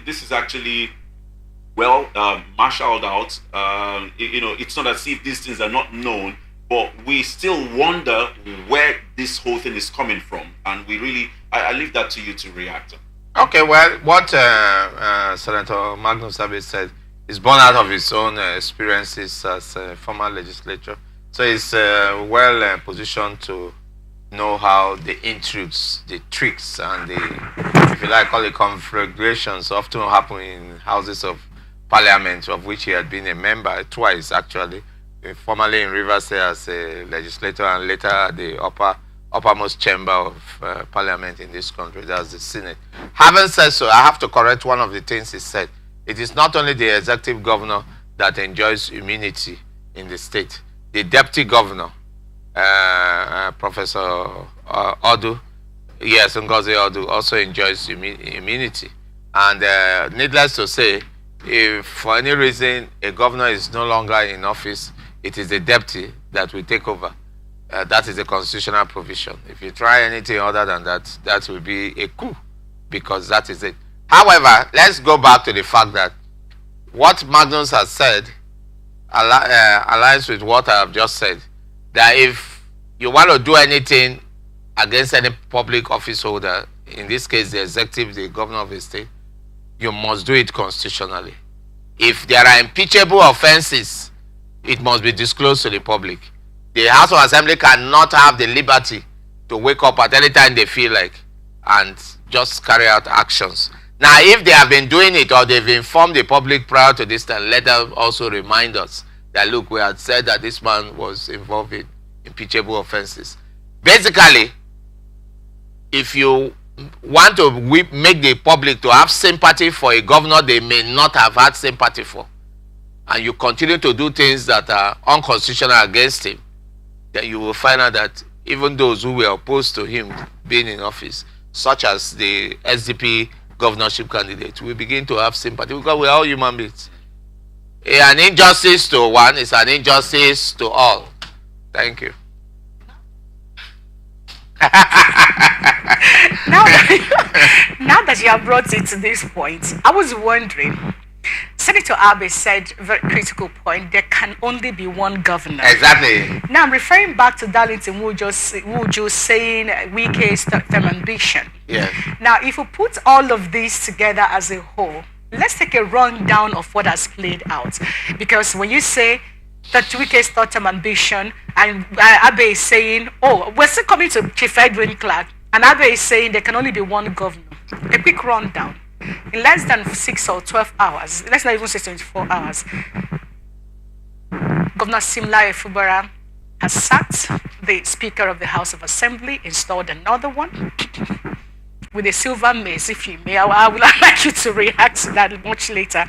this is actually well marshaled out. It's not as if these things are not known, but we still wonder where this whole thing is coming from, and we really, I leave that to you to react. Okay, well, what Senator Magnus Abe said is born out of his own experiences as a former legislator. So he's well positioned to know how the intrigues, the tricks, and the, if you like, call it conflagrations often happen in houses of parliament, of which he had been a member twice, actually, formerly in Rivers State as a legislator and later at the uppermost chamber of parliament in this country, that's the Senate. Having said so, I have to correct one of the things he said. It is not only the executive governor that enjoys immunity in the state. The deputy governor, Professor Odu, yes, Ngozi Odu, also enjoys immunity. And needless to say, if for any reason a governor is no longer in office, it is the deputy that will take over. That is a constitutional provision. If you try anything other than that, that will be a coup, because that is it. However, let's go back to the fact that what Magnus has said aligns with what I have just said, that if you want to do anything against any public office holder, in this case the executive, the governor of the state, you must do it constitutionally. If there are impeachable offenses, it must be disclosed to the public. The House of Assembly cannot have the liberty to wake up at any time they feel like and just carry out actions. Now, if they have been doing it or they've informed the public prior to this time, let them also remind us that, look, we had said that this man was involved in impeachable offenses. Basically, if you want to make the public to have sympathy for a governor they may not have had sympathy for, and you continue to do things that are unconstitutional against him, then you will find out that even those who were opposed to him being in office, such as the SDP governorship candidate, will begin to have sympathy, because we are all human beings. An injustice to one is an injustice to all. Thank you. Now that you have brought it to this point, I was wondering, Senator Abe said a very critical point, there can only be one governor. Exactly. Now I'm referring back to Darlington Wujo saying Wike's term ambition. Yes. Now if we put all of these together as a whole, let's take a rundown of what has played out. Because when you say that Wike's third-term ambition, and Abe is saying, oh, we're still coming to Chief Edwin Clark, and Abe is saying there can only be one governor. A quick rundown. In less than 6 or 12 hours, let's not even say 24 hours, Governor Simlaye Fubara has sacked the Speaker of the House of Assembly, installed another one with a silver mace, if you may. I would like you to react to that much later.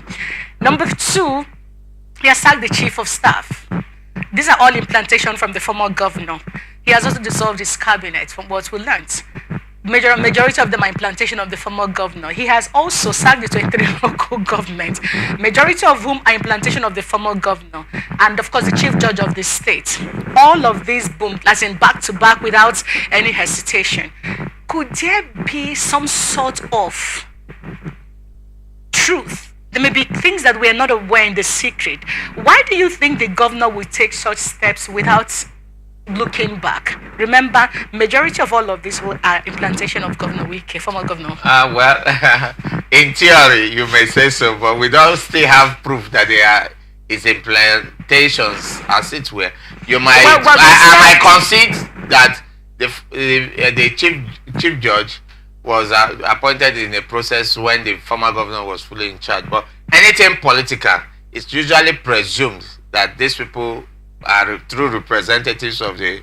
Number 2, he has sacked the Chief of Staff. These are all implantation from the former governor. He has also dissolved his cabinet, from what we learned. Majority of them are implantation of the former governor. He has also sacked the 23 local governments, majority of whom are implantation of the former governor, and of course the chief judge of the state. All of these boomed, as in back to back, without any hesitation. Could there be some sort of truth? There may be things that we are not aware in the secret. Why do you think the governor will take such steps without looking back? Remember, majority of all of this are implantation of Governor Wike, former governor. Well, in theory, you may say so, but we don't still have proof that they are his implantations, as it were. You might, I might concede that the chief judge was appointed in a process when the former governor was fully in charge. But anything political, it's usually presumed that these people are true representatives of the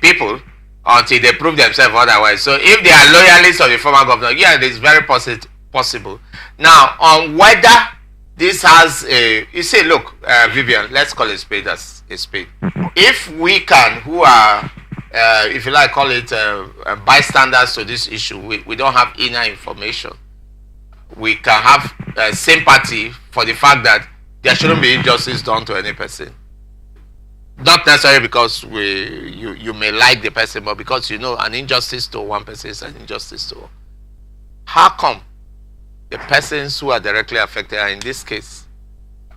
people until they prove themselves otherwise. So if they are loyalists of the former governor, yeah, it is very possible. Now, on whether this has a, you say, look, Vivien, let's call a spade as a spade. If we can, who are, if you like, call it bystanders to this issue, we don't have inner information. We can have sympathy for the fact that there shouldn't be injustice done to any person. Not necessarily because you may like the person, but because you know an injustice to one person is an injustice to all. How come the persons who are directly affected, and in this case,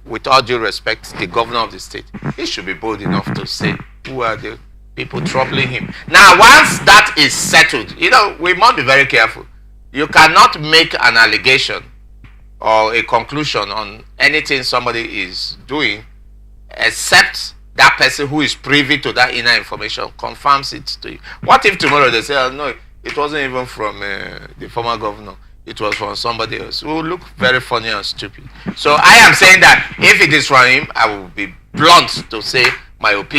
with all due respect, the governor of the state, he should be bold enough to say who are the people troubling him. Now, once that is settled, we must be very careful. You cannot make an allegation or a conclusion on anything somebody is doing except that person who is privy to that inner information confirms it to you. What if tomorrow they say, oh, no, it wasn't even from the former governor, it was from somebody else? It will look very funny and stupid. So I am saying that if it is from him, I will be blunt to say my opinion.